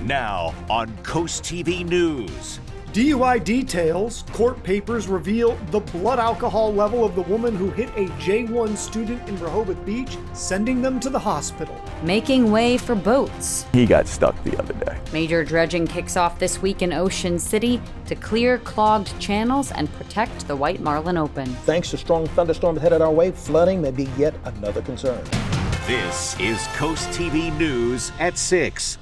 Now on CoastTV News. DUI details, court papers reveal the blood alcohol level of the woman who hit a J1 student in Rehoboth Beach, sending them to the hospital. Making way for boats. He got stuck the other day. Major dredging kicks off this week in Ocean City to clear clogged channels and protect the White Marlin Open. Thanks to strong thunderstorms headed our way, flooding may be yet another concern. This is CoastTV News at 6.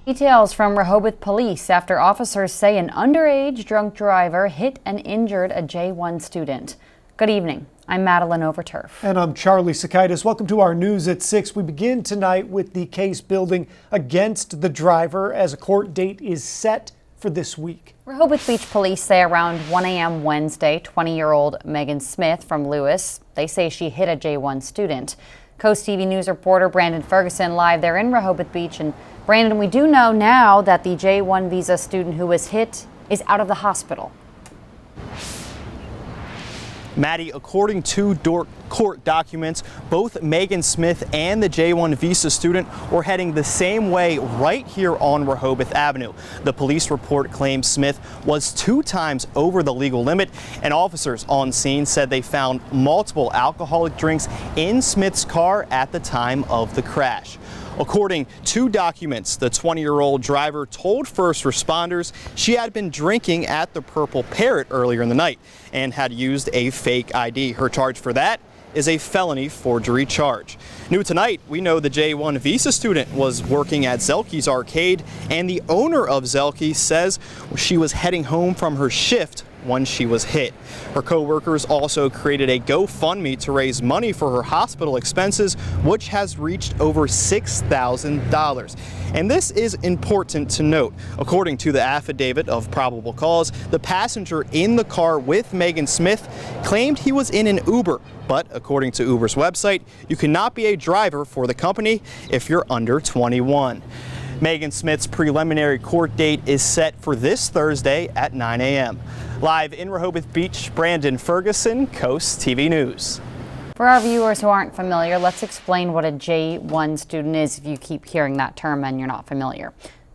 Details from Rehoboth Police after officers say an underage drunk driver hit and injured a J1 student. Good evening. I'm Madeline Overturf. And I'm Charlie Sakaitis. Welcome to our News at 6. We begin tonight with the case building against the driver as a court date is set for this week. Rehoboth Beach Police say around 1 a.m. Wednesday, 20-year-old Megan Smith from Lewis, they say she hit a J1 student. CoastTV News reporter Brandon Ferguson live there in Rehoboth Beach. And Brandon, we do know now that the J1 visa student who was hit is out of the hospital. Maddie, according to court documents, both Megan Smith and the J1 visa student were heading the same way right here on Rehoboth Avenue. The police report claims Smith was 2 times over the legal limit, and officers on scene said they found multiple alcoholic drinks in Smith's car at the time of the crash. According to documents, the 20-year-old driver told first responders she had been drinking at the Purple Parrot earlier in the night and had used a fake ID. Her charge for that is a felony forgery charge. New tonight, we know the J1 visa student was working at Zelke's Arcade, and the owner of Zelke says she was heading home from her shift when she was hit. Her co-workers also created a GoFundMe to raise money for her hospital expenses, which has reached over $6,000. And this is important to note. According to the affidavit of probable cause, the passenger in the car with Megan Smith claimed he was in an Uber. But according to Uber's website, you cannot be a driver for the company if you're under 21. Megan Smith's preliminary court date is set for this Thursday at 9 a.m. Live in Rehoboth Beach, Brandon Ferguson, CoastTV News. For our viewers who aren't familiar, let's explain what a J1 student is if you keep hearing that term and you're not familiar.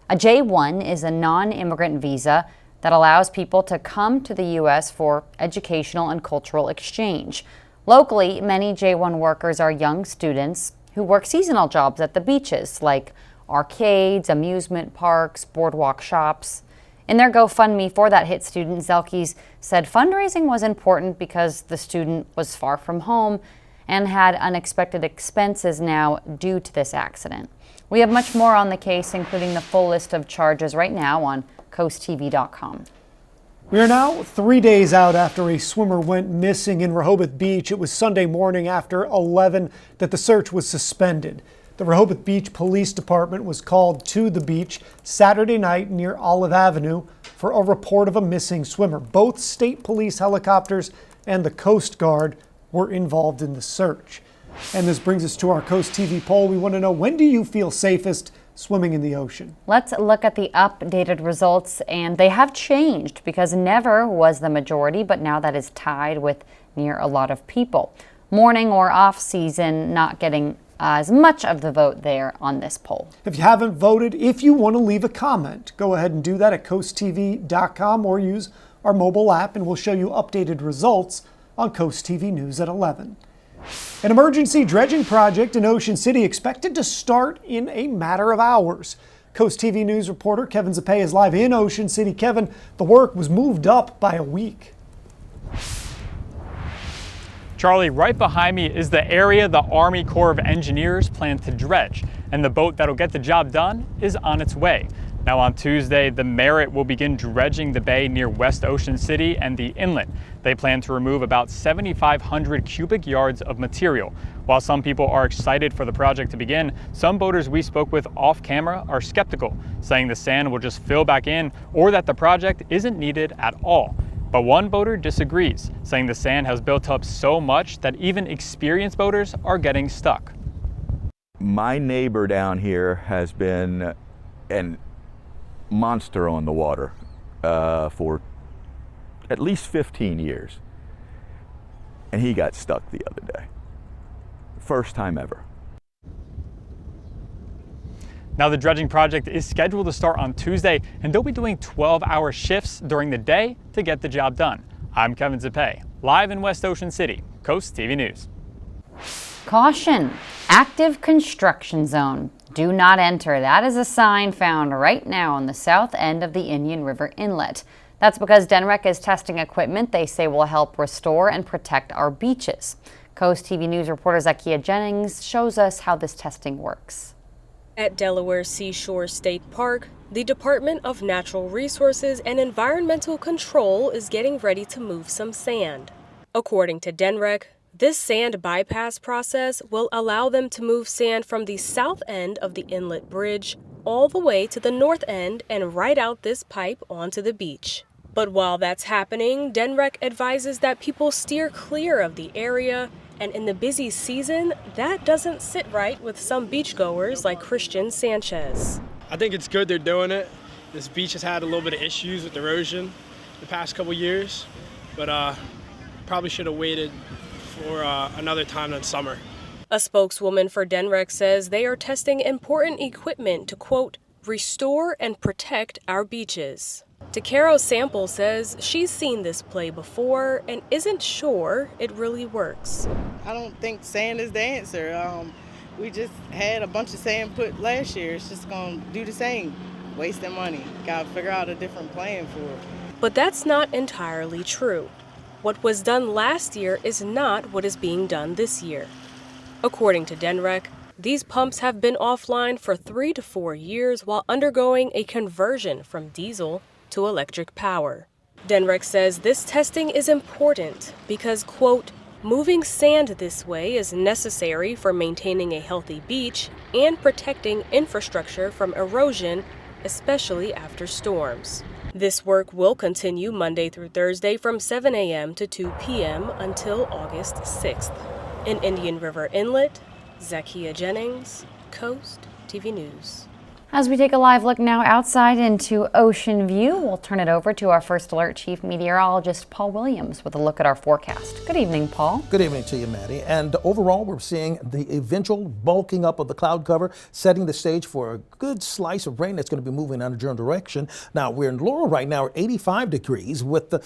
A J1 is a non-immigrant visa that allows people to come to the U.S. for educational and cultural exchange. Locally, many J1 workers are young students who work seasonal jobs at the beaches like arcades, amusement parks, boardwalk shops. In their GoFundMe for that hit student, Zelke's said fundraising was important because the student was far from home and had unexpected expenses now due to this accident. We have much more on the case, including the full list of charges right now on CoastTV.com. We are now 3 days out after a swimmer went missing in Rehoboth Beach. It was Sunday morning after 11 that the search was suspended. The Rehoboth Beach Police Department was called to the beach Saturday night near Olive Avenue for a report of a missing swimmer. Both state police helicopters and the Coast Guard were involved in the search. And this brings us to our CoastTV poll. We want to know, when do you feel safest swimming in the ocean? Let's look at the updated results, and they have changed because never was the majority, but now that is tied with near a lot of people. Morning or off season not getting as much of the vote there on this poll. If you haven't voted, if you want to leave a comment, go ahead and do that at CoastTV.com or use our mobile app, and we'll show you updated results on CoastTV News at 11. An emergency dredging project in Ocean City expected to start in a matter of hours. CoastTV News reporter Kevin Zappé is live in Ocean City. Kevin, the work was moved up by a week. Charlie, right behind me is the area the Army Corps of Engineers plan to dredge, and the boat that'll get the job done is on its way. Now on Tuesday, the Merit will begin dredging the bay near West Ocean City and the inlet. They plan to remove about 7,500 cubic yards of material. While some people are excited for the project to begin, some boaters we spoke with off camera are skeptical, saying the sand will just fill back in or that the project isn't needed at all. But one boater disagrees, saying the sand has built up so much that even experienced boaters are getting stuck. My neighbor down here has been a monster on the water for at least 15 years. And he got stuck the other day. First time ever. Now, the dredging project is scheduled to start on Tuesday, and they'll be doing 12-hour shifts during the day to get the job done. I'm Kevin Zappé, live in West Ocean City, Coast TV News. Caution, active construction zone. Do not enter. That is a sign found right now on the south end of the Indian River Inlet. That's because DENREC is testing equipment they say will help restore and protect our beaches. Coast TV News reporter Zakia Jennings shows us how this testing works. At Delaware Seashore State Park, the Department of Natural Resources and Environmental Control is getting ready to move some sand. According to DENREC, this sand bypass process will allow them to move sand from the south end of the inlet bridge all the way to the north end and right out this pipe onto the beach. But while that's happening, DENREC advises that people steer clear of the area, and in the busy season, that doesn't sit right with some beachgoers like Christian Sanchez. I think it's good they're doing it. This beach has had a little bit of issues with erosion the past couple years, but probably should have waited for another time than summer. A spokeswoman for DENREC says they are testing important equipment to, quote, restore and protect our beaches. Takaro Sample says she's seen this play before and isn't sure it really works. I don't think sand is the answer. We just had a bunch of sand put last year. It's just going to do the same, wasting money. Got to figure out a different plan for it. But that's not entirely true. What was done last year is not what is being done this year. According to DENREC, these pumps have been offline for 3 to 4 years while undergoing a conversion from diesel to electric power. DENREC says this testing is important because, quote, moving sand this way is necessary for maintaining a healthy beach and protecting infrastructure from erosion, especially after storms. This work will continue Monday through Thursday from 7 a.m. to 2 p.m. until August 6th. In Indian River Inlet, Zakia Jennings, Coast TV News. As we take a live look now outside into Ocean View, we'll turn it over to our First Alert Chief Meteorologist, Paul Williams, with a look at our forecast. Good evening, Paul. Good evening to you, Maddie. And overall, we're seeing the eventual bulking up of the cloud cover, setting the stage for a good slice of rain that's going to be moving in a general direction. Now, we're in Laurel right now at 85 degrees with a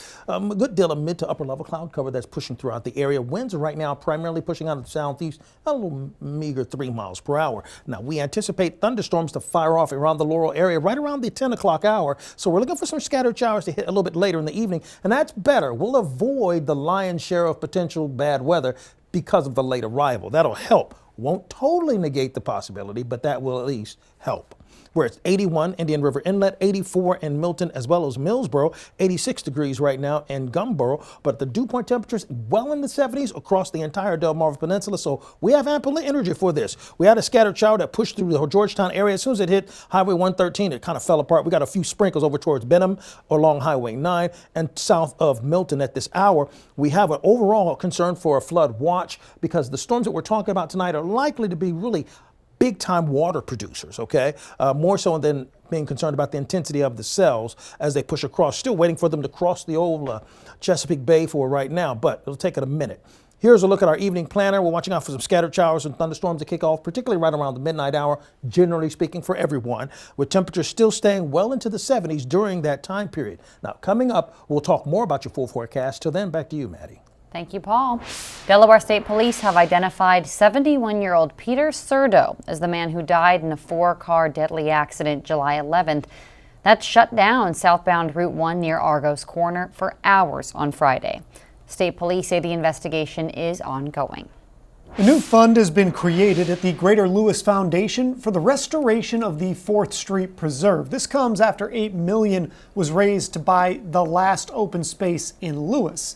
good deal of mid to upper level cloud cover that's pushing throughout the area. Winds are right now primarily pushing out of the southeast, a little meager 3 miles per hour. Now, we anticipate thunderstorms to fire off around the Laurel area right around the 10 o'clock hour. So we're looking for some scattered showers to hit a little bit later in the evening, and that's better. We'll avoid the lion's share of potential bad weather because of the late arrival. That'll help. Won't totally negate the possibility, but that will at least help. Where it's 81 Indian River Inlet, 84 in Milton as well as Millsboro, 86 degrees right now in Gumboro, but the dew point temperatures well in the 70s across the entire Delmarva Peninsula, so we have ample energy for this. We had a scattered shower that pushed through the Georgetown area. As soon as it hit Highway 113, it kind of fell apart. We got a few sprinkles over towards Benham along Highway 9 and south of Milton at this hour. We have an overall concern for a flood watch because the storms that we're talking about tonight are likely to be really big-time water producers, okay? More so than being concerned about the intensity of the cells as they push across. Still waiting for them to cross the old Chesapeake Bay for right now, but it'll take it a minute. Here's a look at our evening planner. We're watching out for some scattered showers and thunderstorms to kick off, particularly right around the midnight hour, generally speaking for everyone, with temperatures still staying well into the 70s during that time period. Now, coming up, we'll talk more about your full forecast. Till then, back to you, Maddie. Thank you, Paul. Delaware State Police have identified 71-year-old Peter Surdo as the man who died in a 4-car deadly accident July 11th. That shut down southbound Route 1 near Argos Corner for hours on Friday. State Police say the investigation is ongoing. A new fund has been created at the Greater Lewis Foundation for the restoration of the 4th Street Preserve. This comes after $8 million was raised to buy the last open space in Lewis.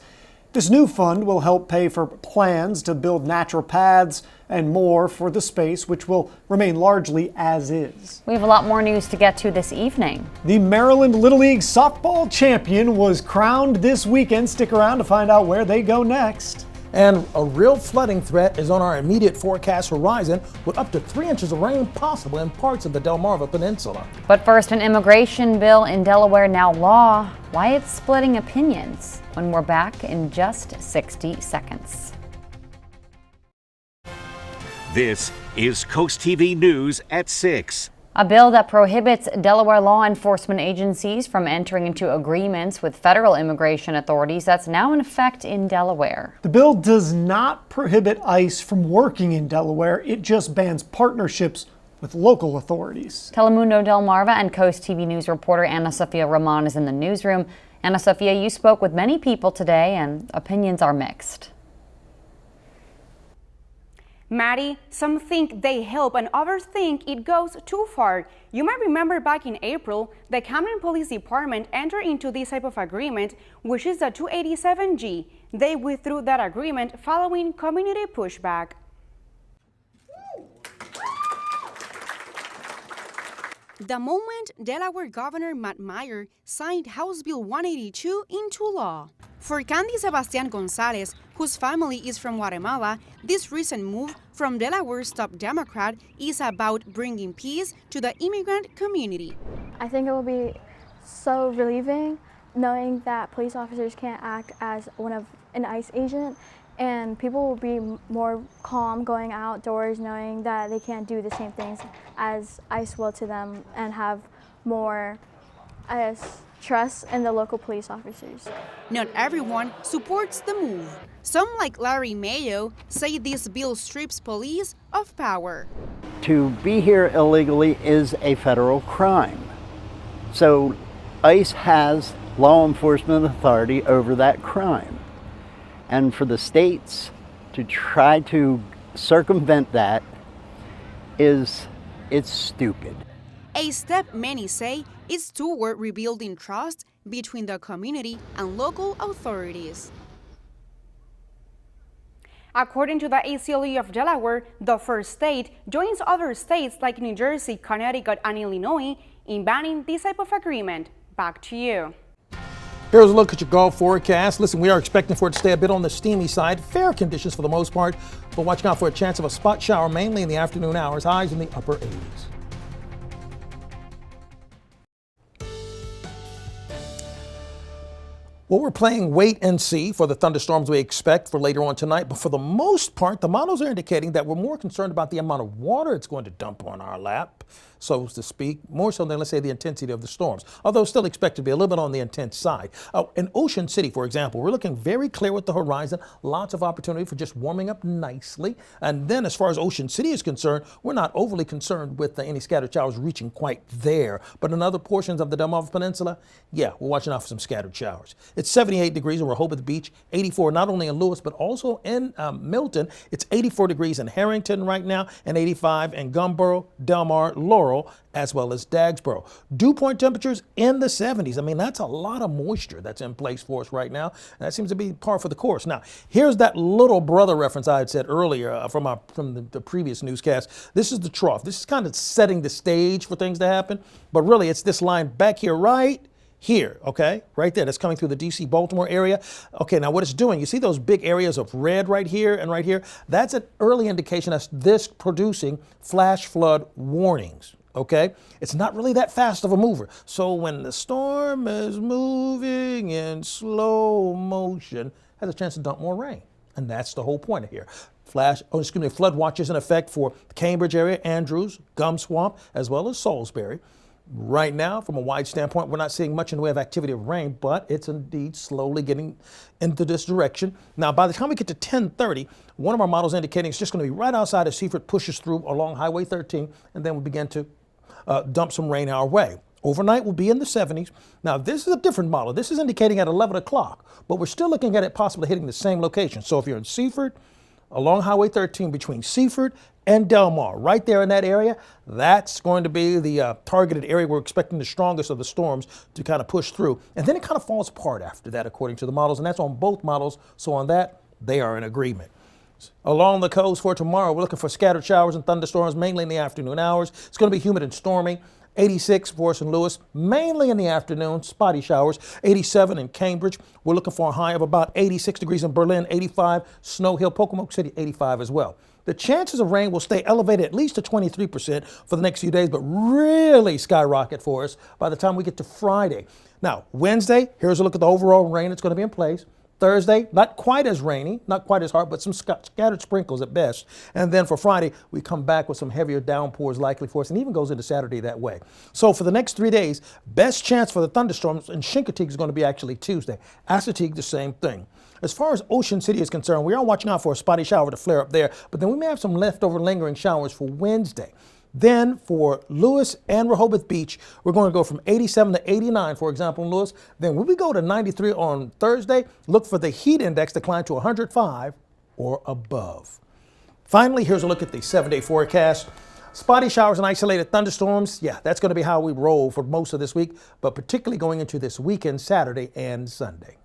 This new fund will help pay for plans to build natural paths and more for the space, which will remain largely as is. We have a lot more news to get to this evening. The Maryland Little League softball champion was crowned this weekend. Stick around to find out where they go next. And a real flooding threat is on our immediate forecast horizon with up to 3 inches of rain possible in parts of the Delmarva Peninsula. But first, an immigration bill in Delaware now law. Why it's splitting opinions. When we're back in just 60 seconds. This is Coast TV News at 6. A bill that prohibits Delaware law enforcement agencies from entering into agreements with federal immigration authorities that's now in effect in Delaware. The bill does not prohibit ICE from working in Delaware. It just bans partnerships with local authorities. Telemundo Delmarva and Coast TV News reporter Ana Sofia Roman is in the newsroom. Ana Sofia, you spoke with many people today and opinions are mixed. Maddie, some think they help and others think it goes too far. You might remember back in April, the Camden Police Department entered into this type of agreement, which is the 287G. They withdrew that agreement following community pushback. The moment Delaware Governor Matt Meyer signed House Bill 182 into law. For Candy Sebastian Gonzalez, whose family is from Guatemala, this recent move from Delaware's top Democrat is about bringing peace to the immigrant community. I think it will be so relieving knowing that police officers can't act as an ICE agent, and people will be more calm going outdoors knowing that they can't do the same things as ICE will to them and have more, trust in the local police officers. Not everyone supports the move. Some, like Larry Mayo, say this bill strips police of power. To be here illegally is a federal crime. So ICE has law enforcement authority over that crime. And for the states to try to circumvent that it's stupid. A step many say is toward rebuilding trust between the community and local authorities. According to the ACLU of Delaware, the first state joins other states like New Jersey, Connecticut, and Illinois in banning this type of agreement. Back to you. Here's a look at your golf forecast. Listen, we are expecting for it to stay a bit on the steamy side. Fair conditions for the most part, but watching out for a chance of a spot shower mainly in the afternoon hours. Highs in the upper 80s. Well, we're playing wait and see for the thunderstorms we expect for later on tonight. But for the most part, the models are indicating that we're more concerned about the amount of water it's going to dump on our lap, so to speak, more so than, let's say, the intensity of the storms, although still expect to be a little bit on the intense side. In Ocean City, for example, we're looking very clear with the horizon, lots of opportunity for just warming up nicely. And then as far as Ocean City is concerned, we're not overly concerned with any scattered showers reaching quite there. But in other portions of the Delmarva Peninsula, yeah, we're watching out for some scattered showers. It's 78 degrees in Rehoboth Beach, 84 not only in Lewis, but also in Milton. It's 84 degrees in Harrington right now, and 85 in Gumboro, Delmar, Laurel, as well as Dagsboro. Dew point temperatures in the 70s. I mean, that's a lot of moisture that's in place for us right now. And that seems to be par for the course. Now, here's that little brother reference I had said earlier from the previous newscast. This is the trough. This is kind of setting the stage for things to happen. But really, it's this line back here, right here, okay, right there, that's coming through the DC Baltimore area. Okay, now what it's doing, you see those big areas of red right here and right here? That's an early indication that's this producing flash flood warnings. Okay, it's not really that fast of a mover. So when the storm is moving in slow motion, it has a chance to dump more rain. And that's the whole point of here. Flood watches in effect for the Cambridge area, Andrews, Gum Swamp, as well as Salisbury. Right now, from a wide standpoint, we're not seeing much in the way of activity of rain, but it's indeed slowly getting into this direction. Now, by the time we get to 10:30, one of our models indicating it's just going to be right outside as Seaford pushes through along Highway 13, and then we'll begin to dump some rain our way. Overnight will be in the 70s. Now, this is a different model. This is indicating at 11 o'clock, but we're still looking at it possibly hitting the same location. So if you're in Seaford, along Highway 13 between Seaford and Delmar, right there in that area, that's going to be the targeted area we're expecting the strongest of the storms to kind of push through. And then it kind of falls apart after that, according to the models, and that's on both models. So on that, they are in agreement. Along the coast for tomorrow, we're looking for scattered showers and thunderstorms, mainly in the afternoon hours. It's going to be humid and stormy. 86 for us in Lewis, mainly in the afternoon, spotty showers. 87 in Cambridge. We're looking for a high of about 86 degrees in Berlin, 85, Snow Hill, Pocomoke City, 85 as well. The chances of rain will stay elevated at least to 23% for the next few days, but really skyrocket for us by the time we get to Friday. Now, Wednesday, here's a look at the overall rain that's going to be in place. Thursday, not quite as rainy, not quite as hard, but some scattered sprinkles at best. And then for Friday, we come back with some heavier downpours likely for us, and even goes into Saturday that way. So for the next 3 days, best chance for the thunderstorms in Chincoteague is going to be actually Tuesday. Assateague, the same thing. As far as Ocean City is concerned, we are watching out for a spotty shower to flare up there, but then we may have some leftover lingering showers for Wednesday. Then for Lewis and Rehoboth Beach, we're going to go from 87 to 89, for example, in Lewis. Then when we go to 93 on Thursday, look for the heat index to climb to 105 or above. Finally, here's a look at the 7-day forecast. Spotty showers and isolated thunderstorms. Yeah, that's going to be how we roll for most of this week, but particularly going into this weekend, Saturday and Sunday.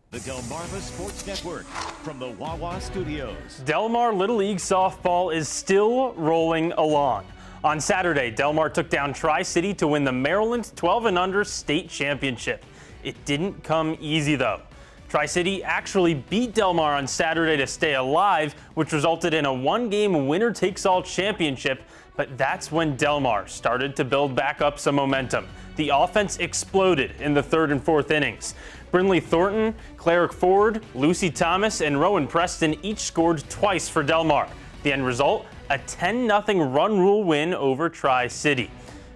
The Delmarva Sports Network from the Wawa Studios. Delmar Little League Softball is still rolling along. On Saturday, Delmar took down Tri-City to win the Maryland 12 and under state championship. It didn't come easy though. Tri-City actually beat Delmar on Saturday to stay alive, which resulted in a one-game winner-takes-all championship, but that's when Delmar started to build back up some momentum. The offense exploded in the 3rd and 4th innings. Brinley Thornton, Cleric Ford, Lucy Thomas, and Rowan Preston each scored twice for Delmar. The end result, a 10-0 run rule win over Tri-City.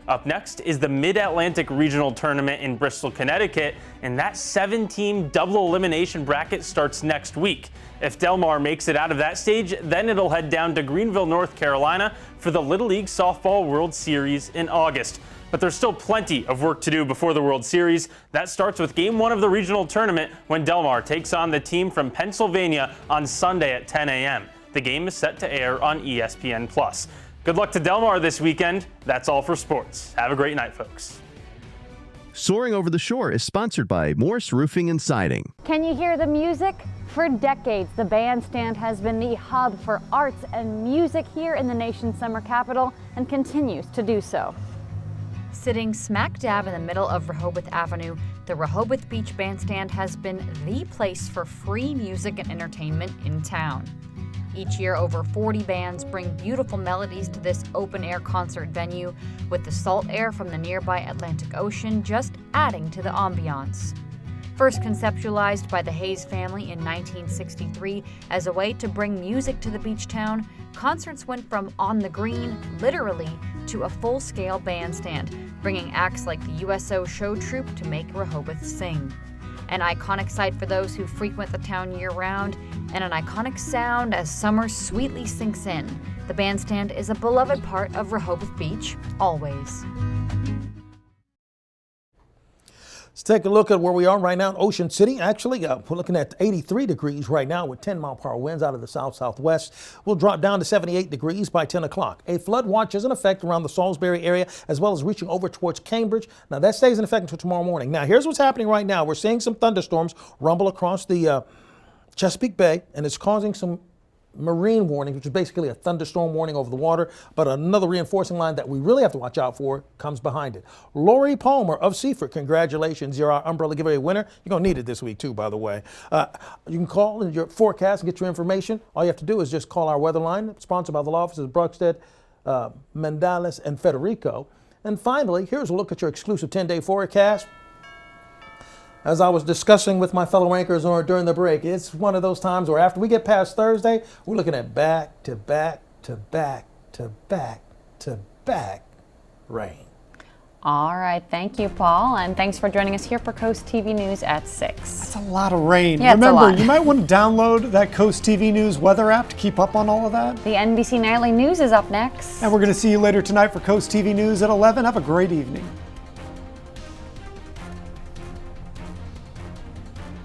Up next is the Mid-Atlantic Regional Tournament in Bristol, Connecticut, and that 7-team double elimination bracket starts next week. If Delmar makes it out of that stage, then it'll head down to Greenville, North Carolina for the Little League Softball World Series in August. But there's still plenty of work to do before the World Series. That starts with Game 1 of the regional tournament when Delmar takes on the team from Pennsylvania on Sunday at 10 a.m. The game is set to air on ESPN+. Good luck to Delmar this weekend. That's all for sports. Have a great night, folks. Soaring Over the Shore is sponsored by Morse Roofing and Siding. Can you hear the music? For decades, the bandstand has been the hub for arts and music here in the nation's summer capital and continues to do so. Sitting smack dab in the middle of Rehoboth Avenue, the Rehoboth Beach Bandstand has been the place for free music and entertainment in town. Each year, over 40 bands bring beautiful melodies to this open-air concert venue, with the salt air from the nearby Atlantic Ocean just adding to the ambiance. First conceptualized by the Hayes family in 1963 as a way to bring music to the beach town, concerts went from on the green, literally, to a full-scale bandstand, bringing acts like the USO Show Troupe to make Rehoboth sing. An iconic sight for those who frequent the town year-round, and an iconic sound as summer sweetly sinks in. The bandstand is a beloved part of Rehoboth Beach, always. Let's take a look at where we are right now in Ocean City. Actually, we're looking at 83 degrees right now with 10-mile-per-hour winds out of the south-southwest. We'll drop down to 78 degrees by 10 o'clock. A flood watch is in effect around the Salisbury area as well as reaching over towards Cambridge. Now, that stays in effect until tomorrow morning. Now, here's what's happening right now. We're seeing some thunderstorms rumble across the Chesapeake Bay, and it's causing some marine warning, which is basically a thunderstorm warning over the water, but another reinforcing line that we really have to watch out for comes behind it. Lori Palmer of Seaford, congratulations, you're our umbrella giveaway winner. You're going to need it this week too, by the way. You can call in your forecast and get your information. All you have to do is just call our weather line, sponsored by the law offices of Bruckstead, Mendalis, and Federico. And finally, here's a look at your exclusive 10-day forecast. As I was discussing with my fellow anchors during the break, it's one of those times where after we get past Thursday, we're looking at back to back to back to back to back rain. All right, thank you, Paul, and thanks for joining us here for Coast TV News at 6. That's a lot of rain. Yeah, remember, you might want to download that Coast TV News weather app to keep up on all of that. The NBC Nightly News is up next. And we're going to see you later tonight for Coast TV News at 11. Have a great evening.